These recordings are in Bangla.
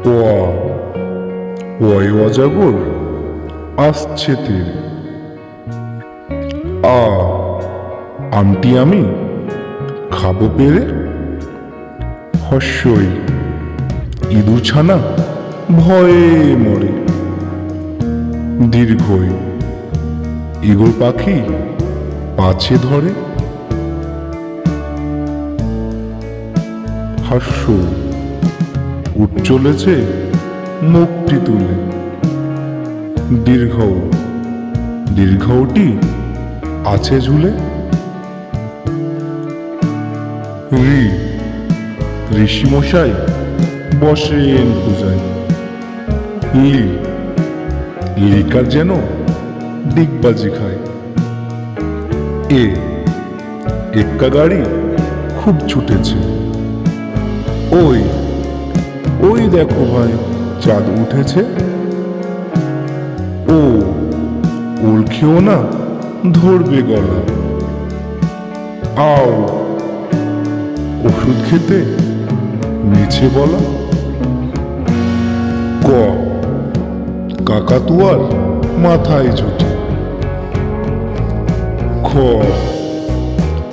ওয়া ওয়াই অজাগর আসছে তেরে। আমটি আমি খাবো পেরে। হস্যই ইঁদুর ছানা ভয়ে মরে। দীর্ঘই ইগল পাখি পাছে ধরে। হাস্য উঠ চলেছে মুখটি তুলে। দীর্ঘ দীর্ঘটি আছে ঝুলে। ঋষিমশাই বসেন পূজায়। লিকার যেন ডিগবাজি খায়। এক্কা গাড়ি খুব ছুটেছে। ওই ওই দেখো ভাই চাঁদ উঠেছে। ওল খেও না ধরবে গলা। আও ওষুধ খেতে মিছে বলা। কাকাতুয়ার মাথায় ছুটি।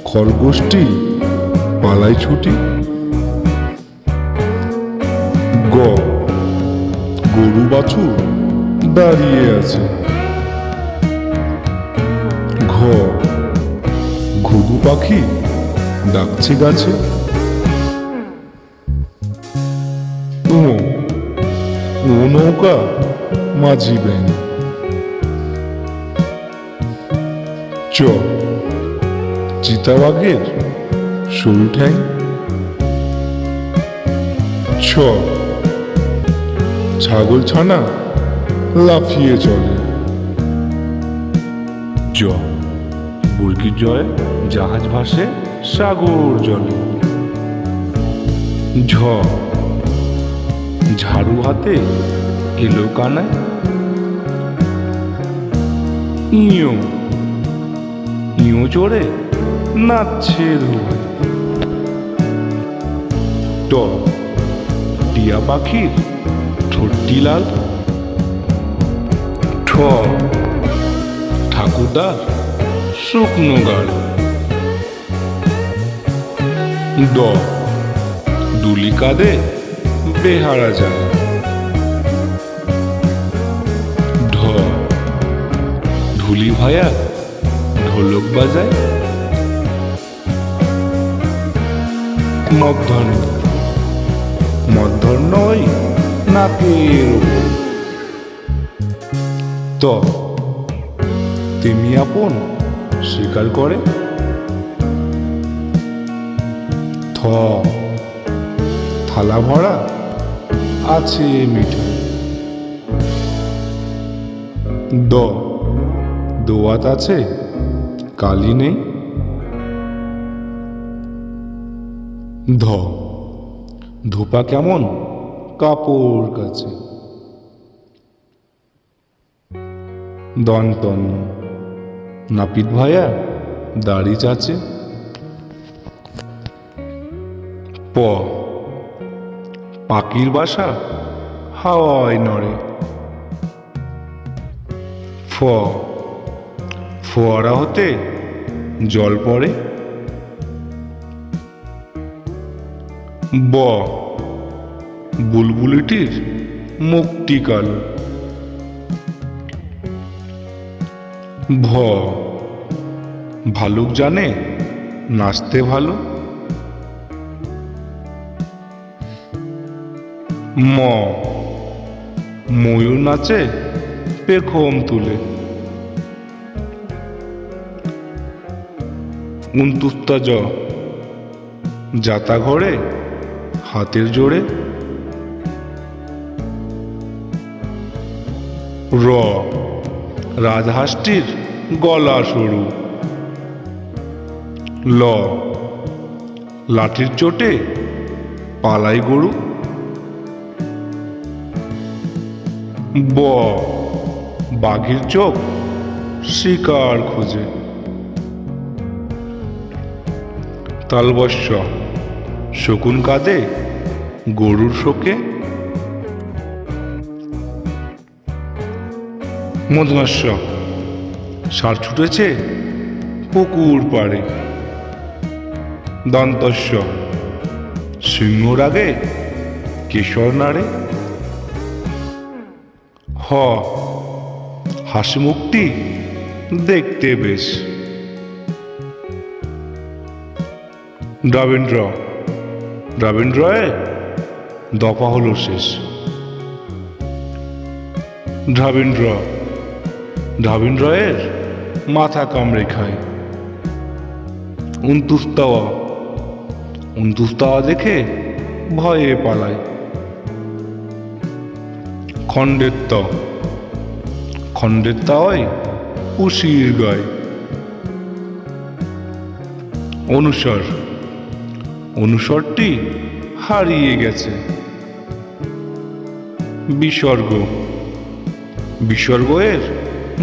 খরগোশটি পালায় ছুটি। গরু বাছুর দাঁড়িয়ে আছে। ঘুঘু পাখি ডাকছে গাছে। ও নৌকা মাঝি ব্যাং। চিতাবাঘের সরু ঠ্যাং। ছাগল ছানা লাফিয়ে চলে। বুর্গির জয়ে জাহাজ ভাসে সাগর জলে। ঝাড়ু হাতে এলো কানায়। ইঁয়ো চড়ে নাচছে ধোয়ায়। টিয়া পাখির ঠোঁটটি লাল। ঠাকুরদার শুকনো গাল। দুলি কাঁদে বেহারা যায়। ঢুলি ভায়া ঢোলক বাজায়। মধ্যাহ্ন ওই নাকের ওপর। তেমি আপন স্বীকার করে। থালা ভরা আছে মিঠাই। দোয়াত আছে কালি নেই। ধোপা কেমন কাপড় কাছে। দন্তন্য নাপিত ভায়া দাড়ি চাচে। পাখির বাসা হাওয়ায় নড়ে। ফোয়ারা হতে জল পড়ে। বুলবুলিটির মুখটি কালো। ভালুক জানে নাচতে ভালো। ময়ূর নাচে পেখম তুলে। উনতুস্তা যাতা ঘরে হাতের জোড়ে। রাজহাঁসটির গলা সরু। লাঠির চোটে পালাই গরু। বাঘের চোখ শিকার খোঁজে। তালবস্য শকুন কাঁদে গরুর শোকে। মদনাস্য সার ছুটেছে পুকুর পাড়ে। দন্তস্য সিংহর আগে কেশর নাড়ে। হ হাসি মুখটি দেখতে বেশ। দ্রাবিন্দ্র দ্রাবিন্দ্রয়ে দফা হলো শেষ। দ্রাবিন্দ্র দ্রাবিন্দ্রয়ের মাথা কামড়ে খায়। উন্তুস্তাওয়া দেখে ভয়ে পালায়। খণ্ডের তাওয়ায় উশির গায়। অনুসরটি হারিয়ে গেছে। বিসর্গ বিসর্গের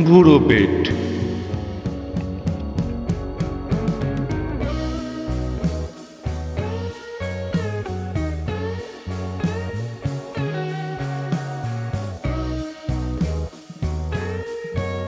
ভুরো পেট।